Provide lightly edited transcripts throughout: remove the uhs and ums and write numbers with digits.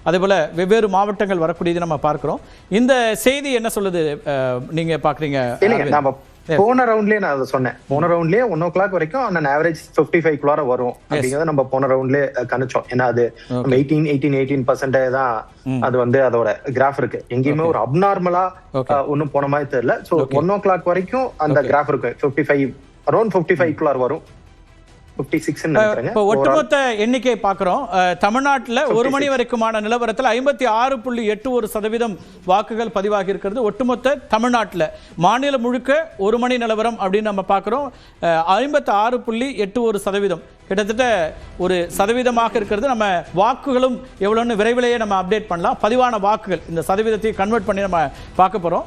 அதேபோல் வெவ்வேறு மாவட்டங்கள் வரக்கூடியது நம்ம பார்க்குறோம். இந்த செய்தி என்ன சொல்லுது நீங்க பார்க்குறீங்க? போன ரவுண்ட்லயே நான் அதை சொன்னேன். போன ரவுண்ட்லயே 1 o'clock வரைக்கும் அந்த ஆவரேஜ் 55 குள்ளார வரும் அப்படிங்கறத நம்ம போன ரவுண்ட்லயே கணிச்சோம். ஏன்னா அது 18% தான் அது வந்து அதோட கிராஃப் இருக்கு. எங்கேயுமே ஒரு அப்நார்மலா ஒன்னும் போன மாதிரி தெரியல. சோ 1 o'clock வரைக்கும் அந்த கிராஃப் இருக்கு. 55 அரௌண்ட் 55 குள்ளார வரும். ஒட்டுமொத்த எண்ணிக்கை பார்க்கிறோம். தமிழ்நாட்டில் 1 மணி வரைக்குமான நிலவரத்தில் 56.81% வாக்குகள் பதிவாகி இருக்கிறது. ஒட்டுமொத்த தமிழ்நாட்டில் மாநிலம் முழுக்க 1 மணி நிலவரம் அப்படின்னு நம்ம பார்க்கிறோம். 56.81% கிட்டத்தட்ட ஒரு சதவீதமாக இருக்கிறது. நம்ம வாக்குகளும் எவ்வளோன்னு விரைவிலேயே நம்ம அப்டேட் பண்ணலாம். பதிவான வாக்குகள் இந்த சதவீதத்தை கன்வெர்ட் பண்ணி நம்ம பார்க்க போறோம்.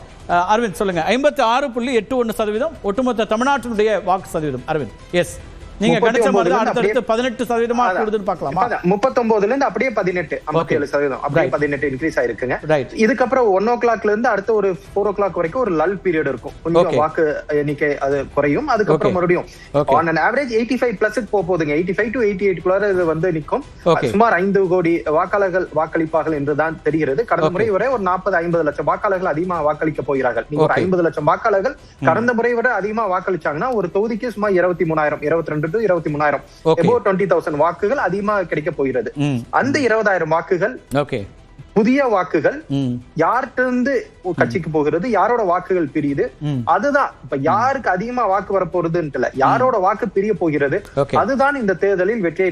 அரவிந்த் சொல்லுங்க. 56.81% ஒட்டுமொத்த தமிழ்நாட்டினுடைய வாக்கு சதவீதம். அரவிந்த், எஸ், நீங்க கணிச்ச மாதிரி அடுத்து 18% கூடுதுன்னு பார்க்கலாமா? 39ல இருந்து அப்படியே 18 57% அப்படியே 18 இன்க்ரீஸ் ஆயிருக்குங்க. இதுக்கப்புறம் 1 o'clockல இருந்து அடுத்த ஒரு 4 o'clock வரைக்கும் ஒரு லல் பீரியட் இருக்கும். கொஞ்சம் வாக்கு எண்ணிக்கை அது குறையும். அதுக்கப்புறம் மறுபடியும் ஆன் an average 85+ போகுதுங்க. 85 to 88 குள்ள இது வந்து நிற்கும். சுமார் 5 கோடி வாக்காளர்கள் வாக்களிப்பார்கள் என்றுதான் தெரிகிறது. கடந்த முறை வரை ஒரு 40-50 லட்சம் வாக்காளர்கள் அதிகமாக வாக்களிக்க போகிறார்கள். நீங்க ஒரு 50 லட்சம் வாக்காளர்கள் கடந்த முறை வரை அதிகமாக வாக்களிச்சாங்கன்னா ஒரு தொகுதிக்கு சுமார் 23,000 22 to 23,000 about 20,000 வாக்குகள் அதிகமாக கிடைக்க போகிறது. அந்த 20,000 வாக்குகள் புதிய வாக்குகள் யார்கிட்ட இருந்து கட்சிக்கு போகிறது, யாரோட வாக்குகள் பிரியுது, அதுதான் இப்ப யாருக்கு அதிகமா வாக்கு வரப்போறதுன்னு இல்ல, யாரோட வாக்கு பிரிய போகிறது, அதுதான் இந்த தேர்தலில் வெற்றியை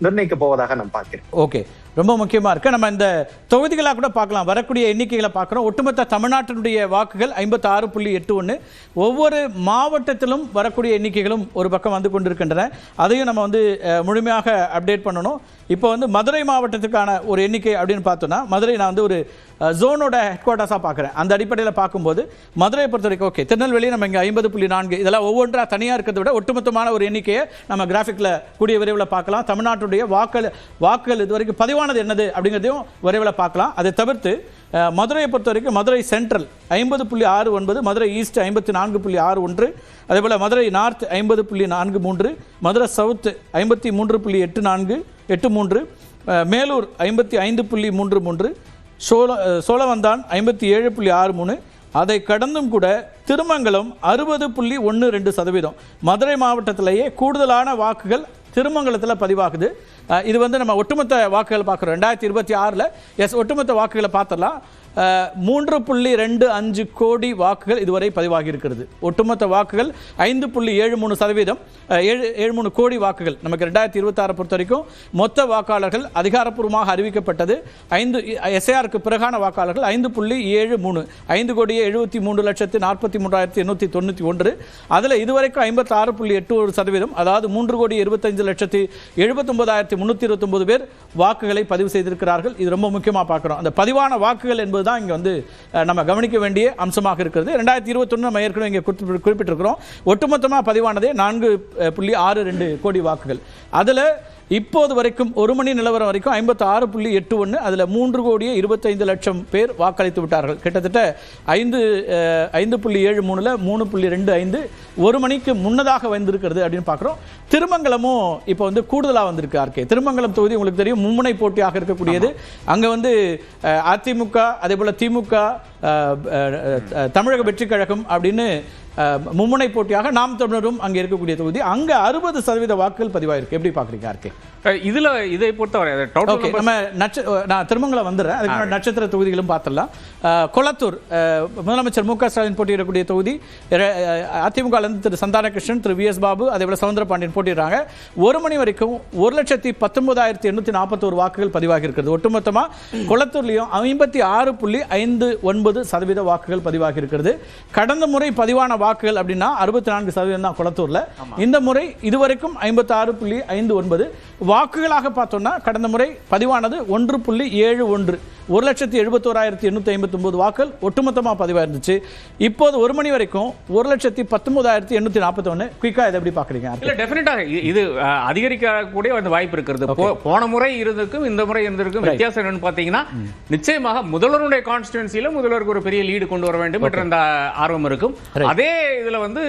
நிர்ணயிக்க போவதாக நான் பார்க்கிறேன். ஓகே, ரொம்ப முக்கியமா இருக்கு. நம்ம இந்த தொகுதிகளாக கூட பார்க்கலாம். வரக்கூடிய எண்ணிக்கைகளை பார்க்கிறோம். ஒட்டுமொத்த தமிழ்நாட்டினுடைய வாக்குகள் 56.81. ஒவ்வொரு மாவட்டத்திலும் வரக்கூடிய எண்ணிக்கைகளும் ஒரு பக்கம் வந்து கொண்டிருக்கின்றன. அதையும் நம்ம வந்து முழுமையாக அப்டேட் பண்ணணும். இப்போ வந்து மதுரை மாவட்டத்துக்கான ஒரு எண்ணிக்கை அப்படின்னு பார்த்தோம்னா, மதுரை நான் வந்து ஒரு ஜோனோட ஹெட் குவார்ட்டர்ஸாக பார்க்குறேன். அந்த அடிப்படையில் பார்க்கும்போது மதுரையை பொறுத்த வரைக்கும் ஓகே. திருநெல்வேலி நம்ம இங்கே 50.4 இதெல்லாம் ஒவ்வொன்றாக தனியாக இருக்கிறத விட ஒட்டுமொத்தமான ஒரு எண்ணிக்கையை நம்ம கிராஃபிக்கில் கூடிய விரைவில் பார்க்கலாம். தமிழ்நாட்டுடைய வாக்குகள் இதுவரைக்கும் பதிவானது என்னது அப்படிங்கிறதையும் விரைவில் பார்க்கலாம். அதை தவிர்த்து மதுரையை பொறுத்த வரைக்கும் மதுரை சென்ட்ரல் 50.69, மதுரை ஈஸ்ட் 54.61, அதேபோல் மதுரை நார்த் 50.43, மதுரை சவுத் 53.83, மேலூர் 55.33, சோழவந்தான் 57.63. அதை கடந்தும் கூட திருமங்கலம் 60.12%. மதுரை மாவட்டத்திலேயே கூடுதலான வாக்குகள் திருமங்கலத்தில் பதிவாகுது. இது வந்து நம்ம ஒட்டுமொத்த வாக்குகள் பார்க்குறோம். 2026 எஸ் ஒட்டுமொத்த வாக்குகளை பார்த்துடலாம். 3.25 கோடி வாக்குகள் இதுவரை பதிவாகி இருக்கிறது. ஒட்டுமொத்த வாக்குகள் 5.73%, 73 கோடி வாக்குகள். நமக்கு 2026 பொறுத்த வரைக்கும் மொத்த வாக்காளர்கள் அதிகாரப்பூர்வமாக அறிவிக்கப்பட்டது 5 எஸ்ஐஆருக்கு பிறகான வாக்காளர்கள் 5.73, 5,73,43,891. அதில் இதுவரைக்கும் 56.81%, அதாவது 3,25,79,329 பேர் வாக்குகளை பதிவு செய்திருக்கிறார்கள். இது ரொம்ப முக்கியமாக பார்க்குறோம். அந்த பதிவான வாக்குகள் என்பது தான் இங்க வந்து நம்ம கவனிக்க வேண்டிய அம்சமாக இருக்கிறது. 2021 நம்ம ஏற்கனவே இங்கே குறிப்பிட்டிருக்கிறோம். ஒட்டுமொத்தமாக பதிவானதே 4.62 கோடி வாக்குகள். அதில் இப்போது வரைக்கும் 1 மணி நிலவரம் வரைக்கும் 56.81, அதில் 3,25,00,000 பேர் வாக்களித்து விட்டார்கள். கிட்டத்தட்ட 5.73ல் 3.25 1 மணிக்கு முன்னதாக வந்திருக்கிறது அப்படின்னு பார்க்குறோம். திருமங்கலமும் இப்போ வந்து கூடுதலாக வந்திருக்கு. ஆர்கே திருமங்கலம் தொகுதி உங்களுக்கு தெரியும் மும்முனை போட்டியாக இருக்கக்கூடியது. அங்கே வந்து அதிமுக அதே போல் திமுக தமிழக வெற்றி கழகம் அப்படின்னு மும்முனை போட்டியாக நாம் தமிழரும் அங்கே இருக்கக்கூடிய தொகுதி. அங்க 60% வாக்குகள் பதிவாயிருக்கு. எப்படி பாக்குறீங்க ஆர்கே? இதுல இதை பொறுத்தவரை நம்ம நான் திருமங்கலம் வந்துடுறேன். அதுக்கு நட்சத்திர தொகுதிகளும் பார்த்துடலாம். கொளத்தூர் முதலமைச்சர் மு க ஸ்டாலின் போட்டியிடக்கூடிய தொகுதி. அதிமுக திரு சந்தானகிருஷ்ணன், திரு வி எஸ் பாபு, அதே போல சவுந்தரபாண்டியன் போட்டியிடுறாங்க. 1 மணி வரைக்கும் 1,19,841 வாக்குகள் பதிவாகி இருக்கிறது. ஒட்டுமொத்தமா கொளத்தூர்லயும் 56.59% வாக்குகள் பதிவாகி இருக்கிறது. கடந்த முறை பதிவான வாக்குகள் அப்படின்னா 64% தான் கொளத்தூர்ல. இந்த முறை இதுவரைக்கும் 56.59. வாக்குகளாக பார்த்தோம்னா கடந்த முறை பதிவானது 1.71. 1,71,859 வாக்குகள் ஒட்டுமொத்தமாக பதிவாயிருந்துச்சு. இப்போது 1 மணி வரைக்கும் 1,19,841. குயிக்கா இதை எப்படி பார்க்குறீங்க? இல்லை, டெஃபினட்டாக இது அதிகரிக்கக்கூடிய அந்த வாய்ப்பு இருக்கிறது. போன முறை இருந்திருக்கும் இந்த முறை இருந்திருக்கும் வித்தியாசம் என்னன்னு பார்த்தீங்கன்னா, நிச்சயமாக முதல்வருடைய கான்ஸ்டிடுவன்சியில் முதல்வருக்கு ஒரு பெரிய லீடு கொண்டு வர வேண்டும் என்ற அந்த ஆர்வம் இருக்கும். அதே இதில் வந்து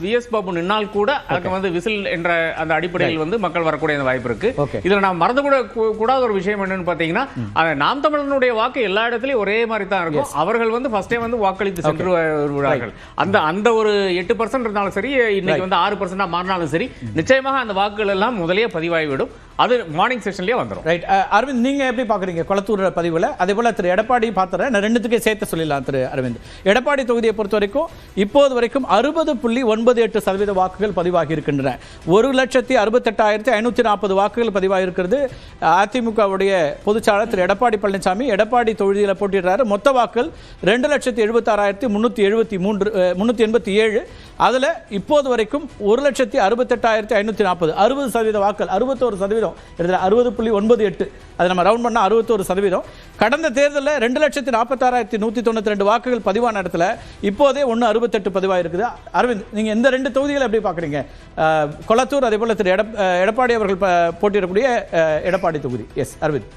விஎஸ் பாபு நின்னால் கூட அதுக்கு வந்து விசில் என்ற அந்த அடிப்படையில் வந்து மக்கள் வரக்கூடிய வாய்ப்பு இருக்கு. இதுல நாம் மறந்து கூடாத ஒரு விஷயம் என்னன்னு பாத்தீங்கன்னா, நாம் தமிழனுடைய வாக்கு எல்லா இடத்துலயும் ஒரே மாதிரி தான் இருக்கும். அவர்கள் வந்து ஃபர்ஸ்ட் டைம் வந்து வாக்களித்து சென்று வருவார்கள். அந்த ஒரு 8% இருந்தாலும் சரி, இன்னைக்கு வந்து 6% மாறினாலும் சரி, நிச்சயமாக அந்த வாக்குகள் எல்லாம் முதலே பதிவாகிவிடும். அது மார்னிங் செஷன்லயே வந்துடும். ரைட். அரவிந்த், நீங்க எப்படி பாக்குறீங்க கொளத்தூர் பதிவுல? அதே போல திரு எடப்பாடி பாத்துறேன், நான் ரெண்டுத்துக்கே சேர்த்து சொல்லிடலாம். திரு அரவிந்த், எடப்பாடி தொகுதியை பொறுத்த வரைக்கும் இப்போது வரைக்கும் 60.98% வாக்குகள் பதிவாகி இருக்கின்றன. 1,68,540 வாக்குகள் பதிவாகி இருக்கிறது. அதிமுகவுடைய பொதுச்சாளர் திரு எடப்பாடி பழனிசாமி எடப்பாடி தொகுதியில் போட்டியிடுறாரு. மொத்த வாக்குகள் 2,76,387. அதுல இப்போது வரைக்கும் 1,68,540, 60% வாக்குகள், 61%, 60.98, அது நம்ம ரவுண்ட் பண்ணா 61%. கடந்த தேர்தலில் 2,46,192 வாக்குகள் பதிவான இடத்துல இப்போதே 1,68 பதிவாக இருக்குது. அரவிந்த், நீங்க இந்த 2 தொகுதிகளை எப்படி பாக்குறீங்க? கொளத்தூர், அதே போல திரு எடப்பாடி அவர்கள் போட்டியிடக்கூடிய எடப்பாடி தொகுதி. எஸ் அரவிந்த்.